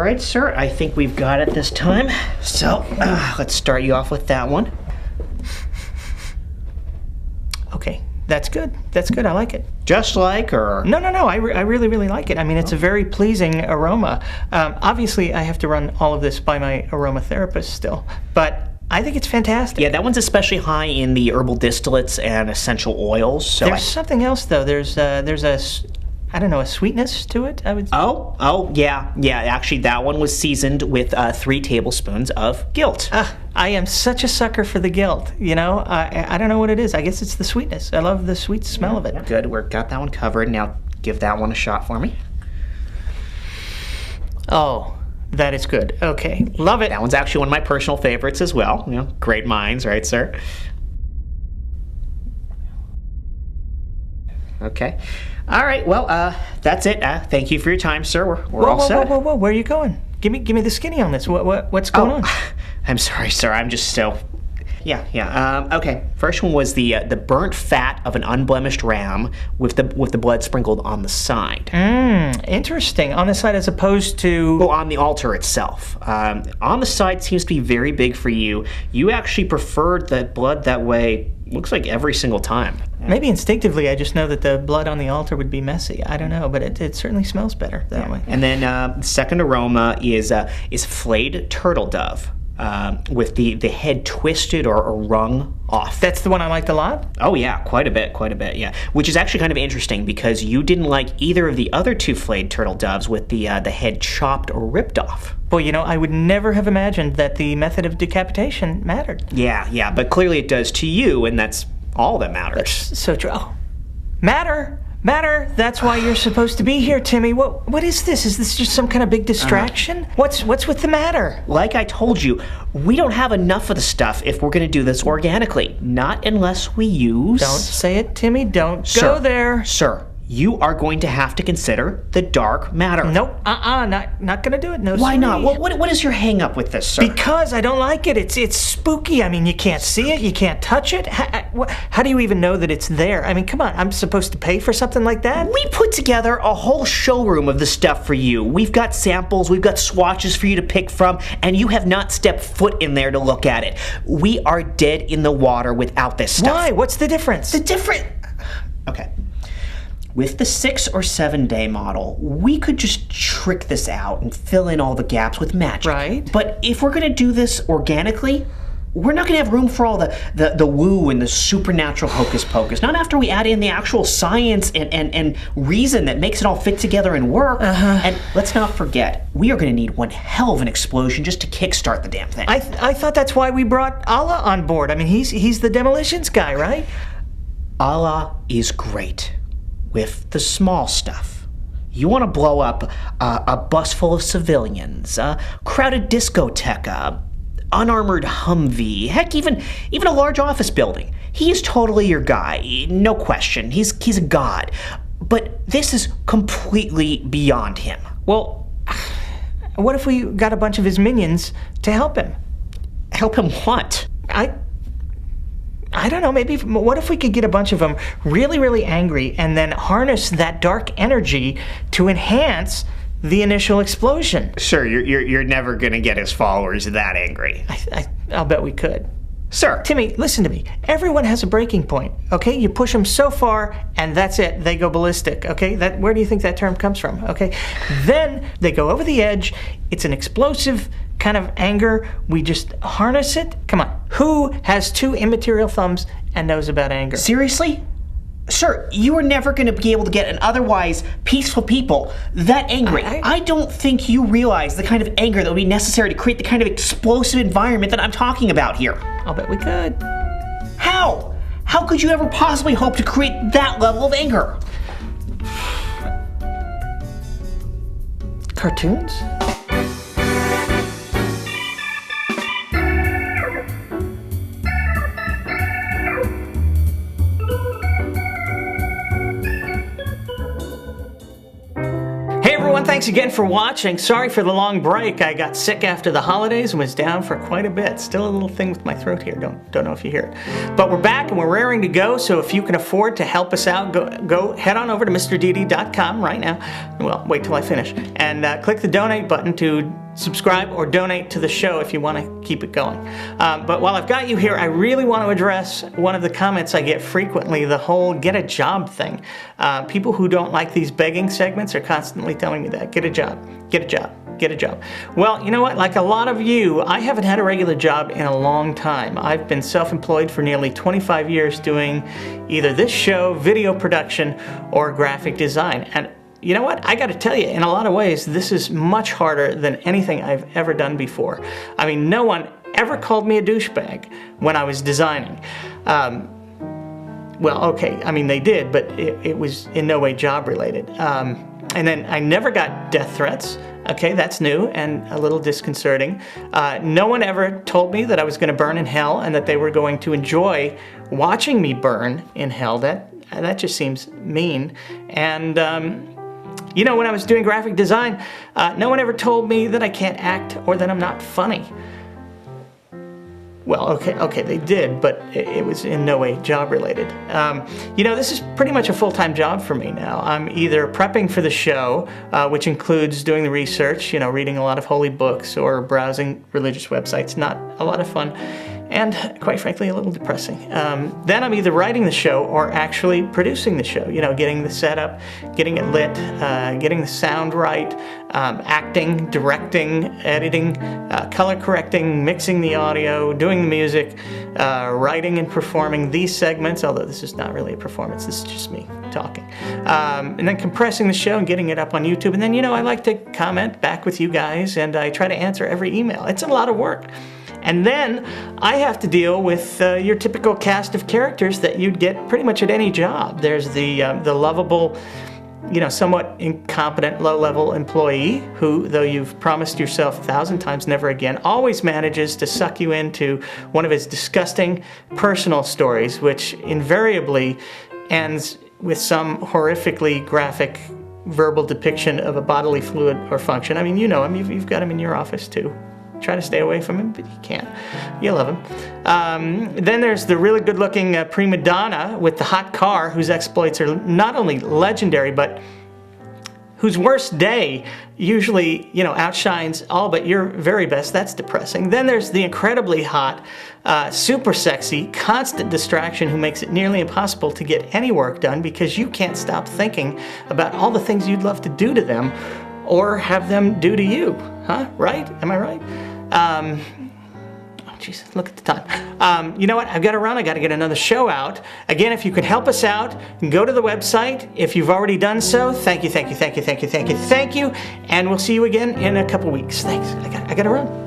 right, sir. I think we've got it this time. So, let's start you off with that one. Okay, that's good. That's good. I like it. Just like, or? No. I really, really like it. I mean, it's a very pleasing aroma. Obviously, I have to run all of this by my aromatherapist still, but I think it's fantastic. Yeah, that one's especially high in the herbal distillates and essential oils. So there's something else though. There's a I don't know, a sweetness to it, I would say. Oh, yeah. Actually, that one was seasoned with 3 tablespoons of guilt. I am such a sucker for the guilt, you know? I don't know what it is. I guess it's the sweetness. I love the sweet smell of it. Good, we've got that one covered. Now, give that one a shot for me. Oh, that is good. Okay, love it. That one's actually one of my personal favorites as well. You know, great minds, right, sir? Okay. All right, well, that's it. Thank you for your time, sir. We're all set. Whoa, where are you going? Give me the skinny on this. What's going on? I'm sorry, sir. I'm just so... Yeah. Okay. First one was the burnt fat of an unblemished ram with the blood sprinkled on the side. Interesting. On the side as opposed to... Well, on the altar itself. On the side seems to be very big for you. You actually preferred the blood that way, looks like every single time. Maybe instinctively I just know that the blood on the altar would be messy. I don't know, but it certainly smells better that way. And then second aroma is flayed turtle dove. With the head twisted or wrung off. That's the one I liked a lot? Oh yeah, quite a bit, yeah. Which is actually kind of interesting because you didn't like either of the other 2 flayed turtle doves with the head chopped or ripped off. Well, you know, I would never have imagined that the method of decapitation mattered. Yeah, but clearly it does to you, and that's all that matters. That's so true. Oh. Matter, that's why you're supposed to be here, Timmy. What is this? Is this just some kind of big distraction? What's with the matter? Like I told you, we don't have enough of the stuff if we're going to do this organically. Not unless we use... Don't say it, Timmy. Don't go there. Sir, you are going to have to consider the dark matter. Nope. Not gonna do it. No. Why not? What is your hang up with this, sir? Because I don't like it. It's spooky. I mean, you can't see it. You can't touch it. How do you even know that it's there? I mean, come on. I'm supposed to pay for something like that? We put together a whole showroom of the stuff for you. We've got samples. We've got swatches for you to pick from, and you have not stepped foot in there to look at it. We are dead in the water without this stuff. Why? What's the difference? Okay. With the 6 or 7 day model, we could just trick this out and fill in all the gaps with magic. Right. But if we're going to do this organically, we're not going to have room for all the woo and the supernatural hocus pocus. Not after we add in the actual science and reason that makes it all fit together and work. And let's not forget, we are going to need one hell of an explosion just to kickstart the damn thing. I thought that's why we brought Allah on board. I mean, he's the demolitions guy, right? Allah is great with the small stuff. You want to blow up a bus full of civilians, a crowded discotheque, unarmored Humvee, heck, even a large office building. He is totally your guy, no question. He's a god. But this is completely beyond him. Well, what if we got a bunch of his minions to help him? Help him what? I don't know, maybe, what if we could get a bunch of them really, really angry and then harness that dark energy to enhance the initial explosion? Sure, you're never gonna get his followers that angry. I'll bet we could. Sir. Timmy, listen to me. Everyone has a breaking point, okay? You push them so far, and that's it. They go ballistic, okay? Where do you think that term comes from, okay? Then they go over the edge. It's an explosive kind of anger. We just harness it. Come on. Who has 2 immaterial thumbs and knows about anger? Seriously? Sir, you are never going to be able to get an otherwise peaceful people that angry. I don't think you realize the kind of anger that would be necessary to create the kind of explosive environment that I'm talking about here. I'll bet we could. How? How could you ever possibly hope to create that level of anger? Cartoons? thanks again for watching. Sorry for the long break. I got sick after the holidays and was down for quite a bit. Still a little thing with my throat here. Don't know if you hear it. But we're back and we're raring to go, so if you can afford to help us out, go head on over to MrDeity.com right now. Well, wait till I finish. And click the donate button to subscribe or donate to the show if you want to keep it going. But while I've got you here, I really want to address one of the comments I get frequently, the whole get a job thing. People who don't like these begging segments are constantly telling me that. Get a job, get a job, get a job. Well, you know what? Like a lot of you, I haven't had a regular job in a long time. I've been self-employed for nearly 25 years doing either this show, video production, or graphic design. And you know what? I got to tell you, in a lot of ways, this is much harder than anything I've ever done before. I mean, no one ever called me a douchebag when I was designing. Well, okay, I mean, they did, but it was in no way job related. And then I never got death threats. Okay, that's new and a little disconcerting. No one ever told me that I was going to burn in hell and that they were going to enjoy watching me burn in hell. That just seems mean. And you know, when I was doing graphic design, no one ever told me that I can't act or that I'm not funny. Well, okay, they did, but it was in no way job related. You know, this is pretty much a full-time job for me now. I'm either prepping for the show, which includes doing the research, you know, reading a lot of holy books or browsing religious websites. Not a lot of fun. And quite frankly, a little depressing. Then I'm either writing the show or actually producing the show. You know, getting the setup, getting it lit, getting the sound right, acting, directing, editing, color correcting, mixing the audio, doing the music, writing and performing these segments, although this is not really a performance, this is just me talking. And then compressing the show and getting it up on YouTube. And then, you know, I like to comment back with you guys and I try to answer every email. It's a lot of work. And then I have to deal with your typical cast of characters that you'd get pretty much at any job. There's the lovable, you know, somewhat incompetent, low-level employee who, though you've promised yourself 1,000 times never again, always manages to suck you into one of his disgusting personal stories, which invariably ends with some horrifically graphic verbal depiction of a bodily fluid or function. I mean, you know him. You've got him in your office, too. Try to stay away from him, but you can't. You love him. Then there's the really good-looking prima donna with the hot car, whose exploits are not only legendary, but whose worst day usually, you know, outshines all but your very best. That's depressing. Then there's the incredibly hot, super sexy, constant distraction who makes it nearly impossible to get any work done because you can't stop thinking about all the things you'd love to do to them or have them do to you. Huh? Right? Am I right? Oh, Jesus, look at the time. You know what? I've got to run. I've got to get another show out. Again, if you could help us out, go to the website. If you've already done so, thank you, thank you, thank you, thank you, thank you, thank you. And we'll see you again in a couple weeks. Thanks. I got to run.